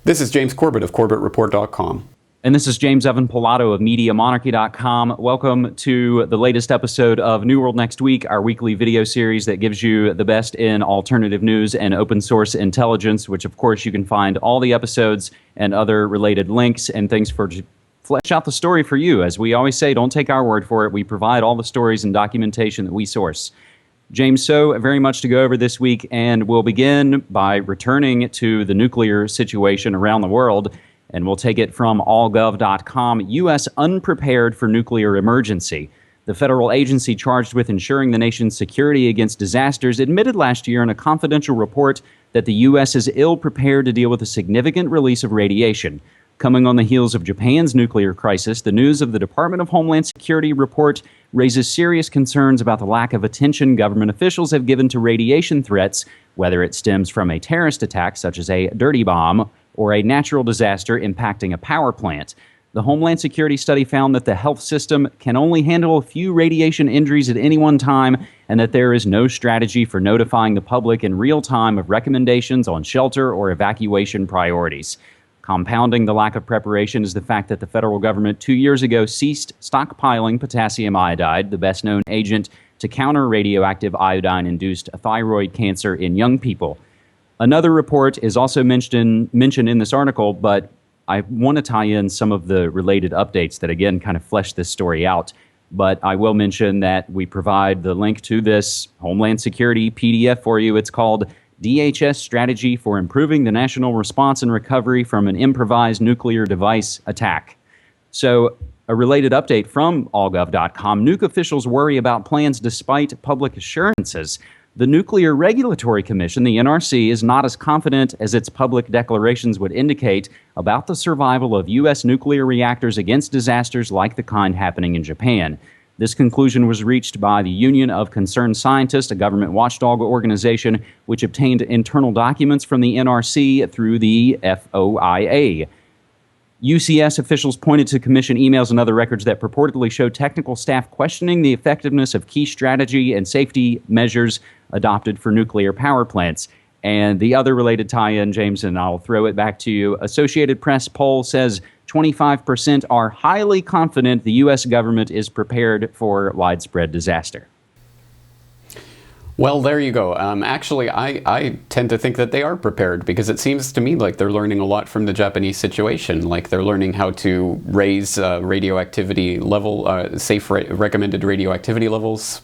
This is James Corbett of CorbettReport.com. And this is James Evan Pilato of MediaMonarchy.com. Welcome to the latest episode of New World Next Week, our weekly video series that gives you the best in alternative news and open source intelligence, which of course you can find all the episodes and other related links and things to flesh out the story for you. As we always say, don't take our word for it. We provide all the stories and documentation that we source. James, so very much to go over this week, and we'll begin by returning to the nuclear situation around the world, and we'll take it from allgov.com. U.S. unprepared for nuclear emergency. The federal agency charged with ensuring the nation's security against disasters admitted last year in a confidential report that the U.S. is ill-prepared to deal with a significant release of radiation. Coming on the heels of Japan's nuclear crisis, the news of the Department of Homeland Security report raises serious concerns about the lack of attention government officials have given to radiation threats, whether it stems from a terrorist attack such as a dirty bomb or a natural disaster impacting a power plant. The Homeland Security study found that the health system can only handle a few radiation injuries at any one time, and that there is no strategy for notifying the public in real time of recommendations on shelter or evacuation priorities. Compounding the lack of preparation is the fact that the federal government 2 years ago ceased stockpiling potassium iodide, the best-known agent to counter radioactive iodine-induced thyroid cancer in young people. Another report is also mentioned in this article, but I want to tie in some of the related updates that, again, kind of flesh this story out. But I will mention that we provide the link to this Homeland Security PDF for you. It's called DHS Strategy for Improving the National Response and Recovery from an Improvised Nuclear Device Attack. So, a related update from allgov.com. Nuke officials worry about plans despite public assurances. The Nuclear Regulatory Commission, the NRC, is not as confident as its public declarations would indicate about the survival of U.S. nuclear reactors against disasters like the kind happening in Japan. This conclusion was reached by the Union of Concerned Scientists, a government watchdog organization which obtained internal documents from the NRC through the FOIA. UCS officials pointed to commission emails and other records that purportedly showed technical staff questioning the effectiveness of key strategy and safety measures adopted for nuclear power plants. And the other related tie-in, James, and I'll throw it back to you. Associated Press poll says 25% are highly confident the U.S. government is prepared for widespread disaster. Well, there you go. Actually, I tend to think that they are prepared, because it seems to me like they're learning a lot from the Japanese situation. Like they're learning how to raise radioactivity level, safe recommended radioactivity levels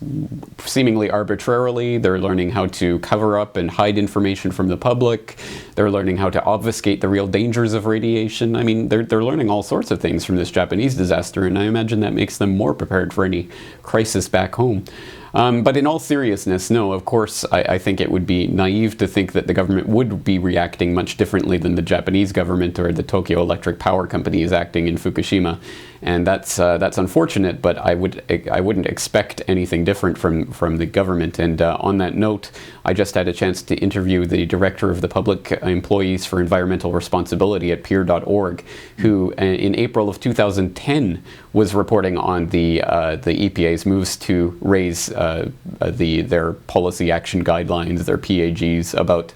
seemingly arbitrarily. They're learning how to cover up and hide information from the public. They're learning how to obfuscate the real dangers of radiation. I mean, they're learning all sorts of things from this Japanese disaster, and I imagine that makes them more prepared for any crisis back home. But in all seriousness, no, of course, I think it would be naive to think that the government would be reacting much differently than the Japanese government or the Tokyo Electric Power Company is acting in Fukushima. And that's unfortunate, but I wouldn't expect anything different from the government. And on that note, I just had a chance to interview the director of the Public Employees for Environmental Responsibility at peer.org, who in April of 2010 was reporting on the EPA's moves to raise their policy action guidelines, their PAGs, about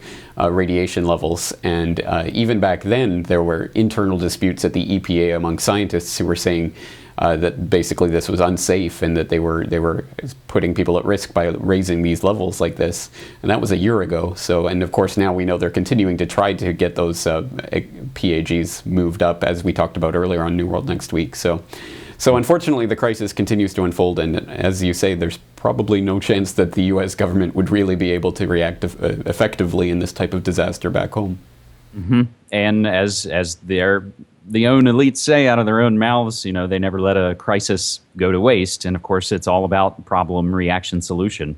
radiation levels. And even back then, there were internal disputes at the EPA among scientists who were saying that basically this was unsafe and that they were putting people at risk by raising these levels like this. And that was a year ago. So, and of course now we know they're continuing to try to get those PAGs moved up, as we talked about earlier on New World Next Week. So unfortunately, the crisis continues to unfold, and as you say, there's probably no chance that the U.S. government would really be able to react effectively in this type of disaster back home. Mm-hmm. And as the own elites say out of their own mouths, you know, they never let a crisis go to waste. And of course, it's all about problem, reaction, solution.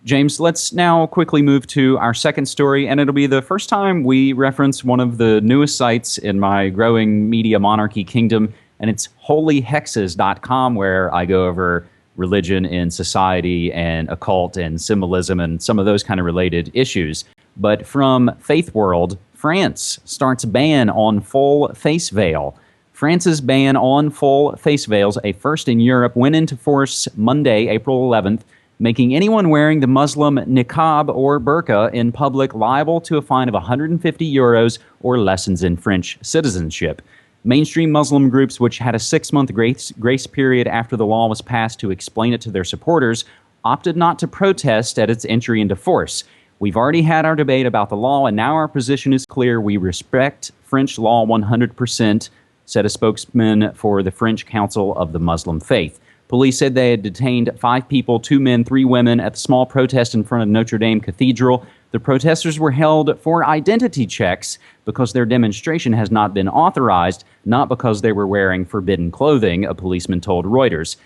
James, let's now quickly move to our second story, and it'll be the first time we reference one of the newest sites in my growing media monarchy kingdom, and it's holyhexes.com, where I go over religion in society and occult and symbolism and some of those kind of related issues. But from Faith World, France starts ban on full face veil. France's ban on full face veils, a first in Europe, went into force Monday, April 11th, making anyone wearing the Muslim niqab or burqa in public liable to a fine of 150 euros or lessons in French citizenship. Mainstream Muslim groups, which had a 6-month grace period after the law was passed to explain it to their supporters, opted not to protest at its entry into force. We've already had our debate about the law, and now our position is clear. We respect French law 100%, said a spokesman for the French Council of the Muslim Faith. Police said they had detained 5 people, 2 men, 3 women, at the small protest in front of Notre Dame Cathedral. The protesters were held for identity checks because their demonstration has not been authorized, not because they were wearing forbidden clothing, a policeman told Reuters.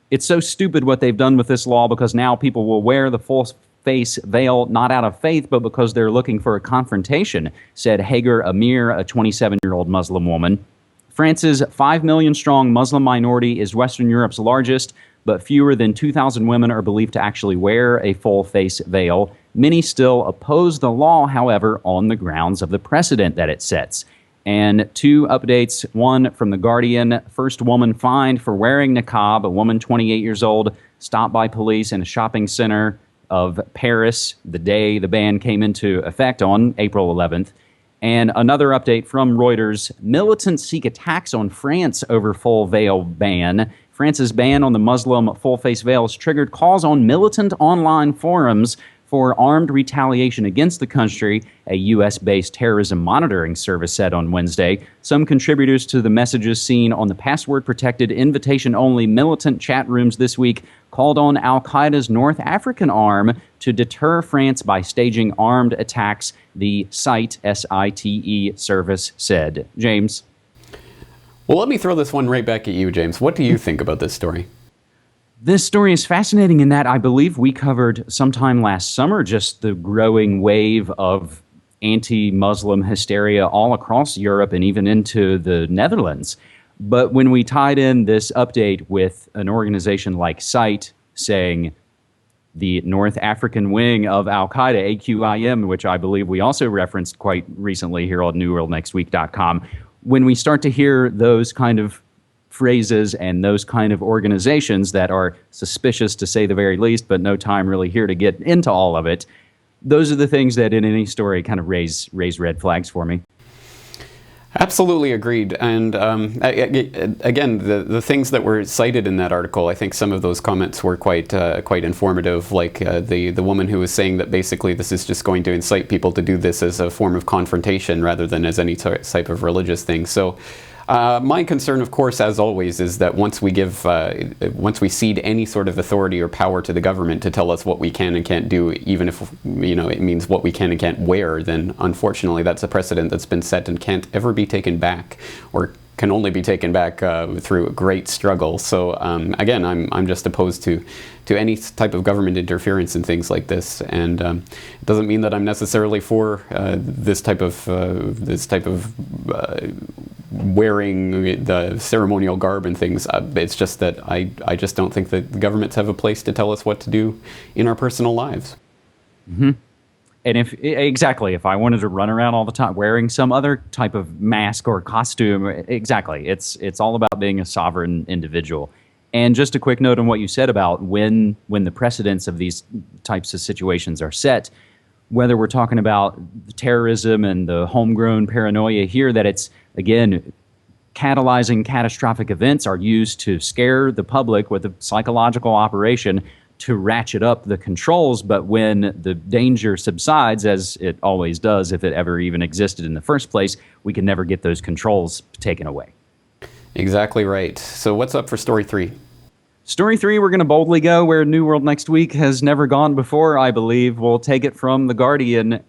It's so stupid what they've done with this law because now people will wear the full face veil not out of faith, but because they're looking for a confrontation, said Hagar Amir, a 27-year-old Muslim woman. France's 5 million strong Muslim minority is Western Europe's largest, but fewer than 2,000 women are believed to actually wear a full face veil. Many still oppose the law, however, on the grounds of the precedent that it sets. And 2 updates, one from The Guardian. First woman fined for wearing niqab, a woman 28 years old, stopped by police in a shopping center of Paris the day the ban came into effect on April 11th. And another update from Reuters, militants seek attacks on France over full veil ban. France's ban on the Muslim full-face veil has triggered calls on militant online forums for armed retaliation against the country, a U.S.-based terrorism monitoring service said on Wednesday. Some contributors to the messages seen on the password-protected, invitation-only militant chat rooms this week called on al-Qaeda's North African arm to deter France by staging armed attacks, the SITE, S-I-T-E, service said. James? Well, let me throw this one right back at you, James. What do you think about this story? This story is fascinating in that I believe we covered sometime last summer just the growing wave of anti-Muslim hysteria all across Europe and even into the Netherlands. But when we tied in this update with an organization like SITE saying the North African wing of al-Qaeda, AQIM, which I believe we also referenced quite recently here on NewWorldNextWeek.com, when we start to hear those kind of phrases and those kind of organizations that are suspicious to say the very least, but no time really here to get into all of it, those are the things that in any story kind of raise red flags for me. Absolutely agreed. And again, the things that were cited in that article, I think some of those comments were quite informative. Like the woman who was saying that basically this is just going to incite people to do this as a form of confrontation rather than as any type of religious thing. So my concern, of course, as always, is that once we cede any sort of authority or power to the government to tell us what we can and can't do, even if it means what we can and can't wear, then unfortunately that's a precedent that's been set and can't ever be taken back, or can only be taken back through a great struggle. So again, I'm just opposed to any type of government interference in things like this, and it doesn't mean that I'm necessarily for this type of wearing the ceremonial garb and things. It's just that I just don't think that the governments have a place to tell us what to do in our personal lives. Mm-hmm. And if I wanted to run around all the time wearing some other type of mask or costume, exactly. It's all about being a sovereign individual. And just a quick note on what you said about when the precedents of these types of situations are set, whether we're talking about terrorism and the homegrown paranoia here, that it's, again, catalyzing catastrophic events are used to scare the public with a psychological operation to ratchet up the controls, but when the danger subsides, as it always does if it ever even existed in the first place, we can never get those controls taken away. Exactly right. So what's up for Story 3? Story 3, we're going to boldly go where New World Next Week has never gone before, I believe. We'll take it from The Guardian.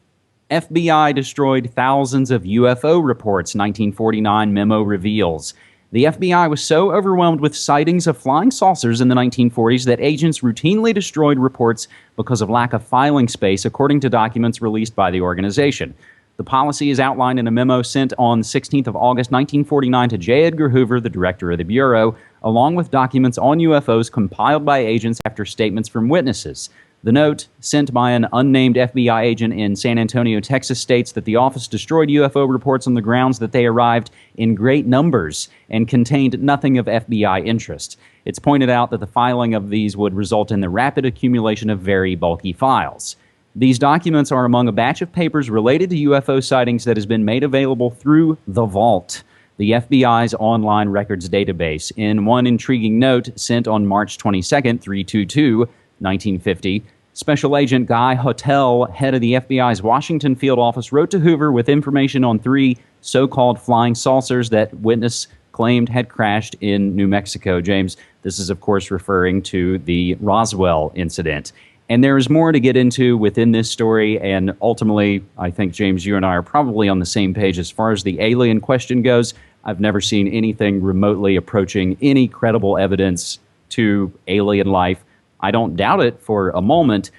FBI destroyed thousands of UFO reports, 1949 memo reveals. The FBI was so overwhelmed with sightings of flying saucers in the 1940s that agents routinely destroyed reports because of lack of filing space, according to documents released by the organization. The policy is outlined in a memo sent on 16th of August 1949 to J. Edgar Hoover, the director of the Bureau, along with documents on UFOs compiled by agents after statements from witnesses. The note, sent by an unnamed FBI agent in San Antonio, Texas, states that the office destroyed UFO reports on the grounds that they arrived in great numbers and contained nothing of FBI interest. It's pointed out that the filing of these would result in the rapid accumulation of very bulky files. These documents are among a batch of papers related to UFO sightings that has been made available through the Vault, the FBI's online records database. In one intriguing note sent on March 22nd, 322, 1950, Special Agent Guy Hotel, head of the FBI's Washington field office, wrote to Hoover with information on 3 so-called flying saucers that witness claimed had crashed in New Mexico. James, this is, of course, referring to the Roswell incident. And there is more to get into within this story, and ultimately, I think, James, you and I are probably on the same page as far as the alien question goes. I've never seen anything remotely approaching any credible evidence to alien life. I don't doubt it for a moment,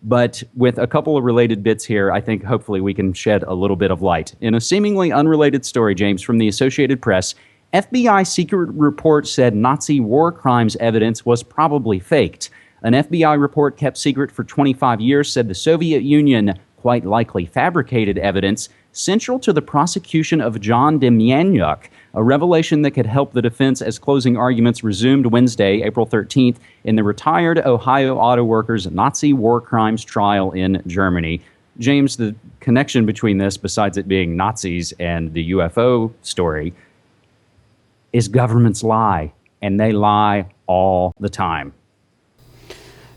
but with a couple of related bits here, I think hopefully we can shed a little bit of light. In a seemingly unrelated story, James, from the Associated Press, FBI secret report said Nazi war crimes evidence was probably faked. An FBI report kept secret for 25 years said the Soviet Union quite likely fabricated evidence central to the prosecution of John Demjanjuk, a revelation that could help the defense as closing arguments resumed Wednesday, April 13th, in the retired Ohio auto workers' Nazi war crimes trial in Germany. James, the connection between this, besides it being Nazis and the UFO story, is governments lie, and they lie all the time.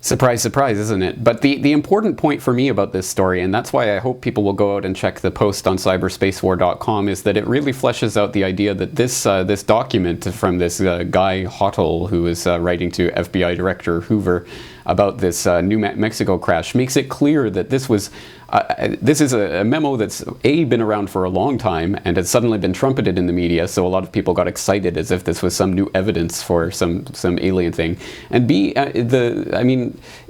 Surprise, surprise, isn't it? But the important point for me about this story, and that's why I hope people will go out and check the post on cyberspacewar.com, is that it really fleshes out the idea that this document from this Guy Hotel, who is writing to FBI Director Hoover about this New Mexico crash, makes it clear that this is a memo that's been around for a long time and has suddenly been trumpeted in the media, so a lot of people got excited as if this was some new evidence for some alien thing. And B,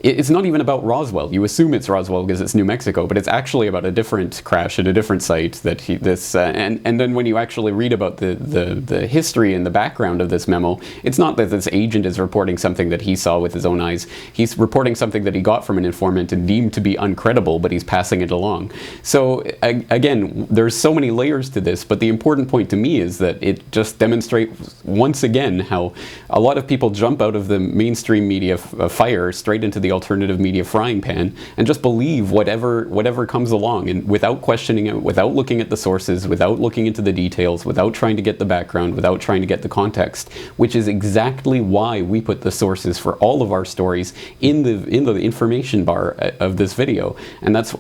it's not even about Roswell. You assume it's Roswell because it's New Mexico, but it's actually about a different crash at a different site. And then when you actually read about the history and the background of this memo, it's not that this agent is reporting something that he saw with his own eyes. He's reporting something that he got from an informant and deemed to be uncredible, but he's passing it along. So again, there's so many layers to this, but the important point to me is that it just demonstrates once again how a lot of people jump out of the mainstream media fire straight into the alternative media frying pan and just believe whatever comes along, and without questioning it, without looking at the sources, without looking into the details, without trying to get the background, without trying to get the context, which is exactly why we put the sources for all of our stories in the information bar of this video. And that's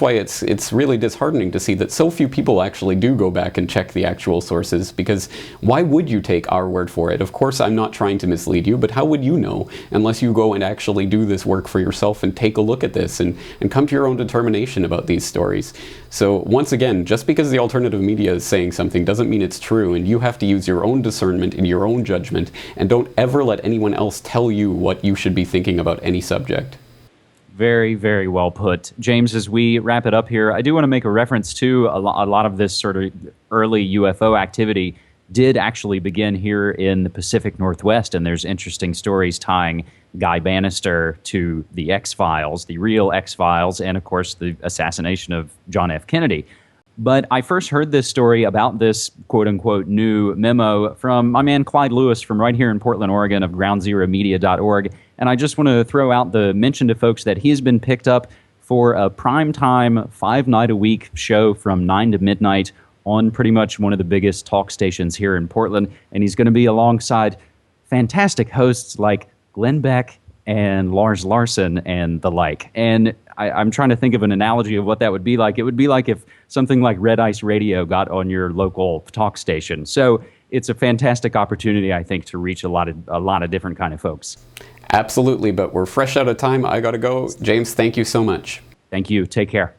why it's really disheartening to see that so few people actually do go back and check the actual sources, because why would you take our word for it? Of course, I'm not trying to mislead you, but how would you know unless you go and actually do this work for yourself and take a look at this and come to your own determination about these stories? So once again, just because the alternative media is saying something doesn't mean it's true, and you have to use your own discernment and your own judgment, and don't ever let anyone else tell you what you should be thinking about any subject. Very, very well put. James, as we wrap it up here, I do want to make a reference to a lot of this sort of early UFO activity did actually begin here in the Pacific Northwest, and there's interesting stories tying Guy Bannister to the X-Files, the real X-Files, and of course the assassination of John F. Kennedy. But I first heard this story about this quote-unquote new memo from my man Clyde Lewis from right here in Portland, Oregon, of groundzeromedia.org. And I just want to throw out the mention to folks that he has been picked up for a primetime 5-night-a-week show from 9 to midnight on pretty much one of the biggest talk stations here in Portland. And he's going to be alongside fantastic hosts like Glenn Beck and Lars Larson and the like. And I'm trying to think of an analogy of what that would be like. It would be like if something like Red Ice Radio got on your local talk station. So it's a fantastic opportunity, I think, to reach a lot of different kind of folks. Absolutely, but we're fresh out of time. I got to go. James, thank you so much. Thank you. Take care.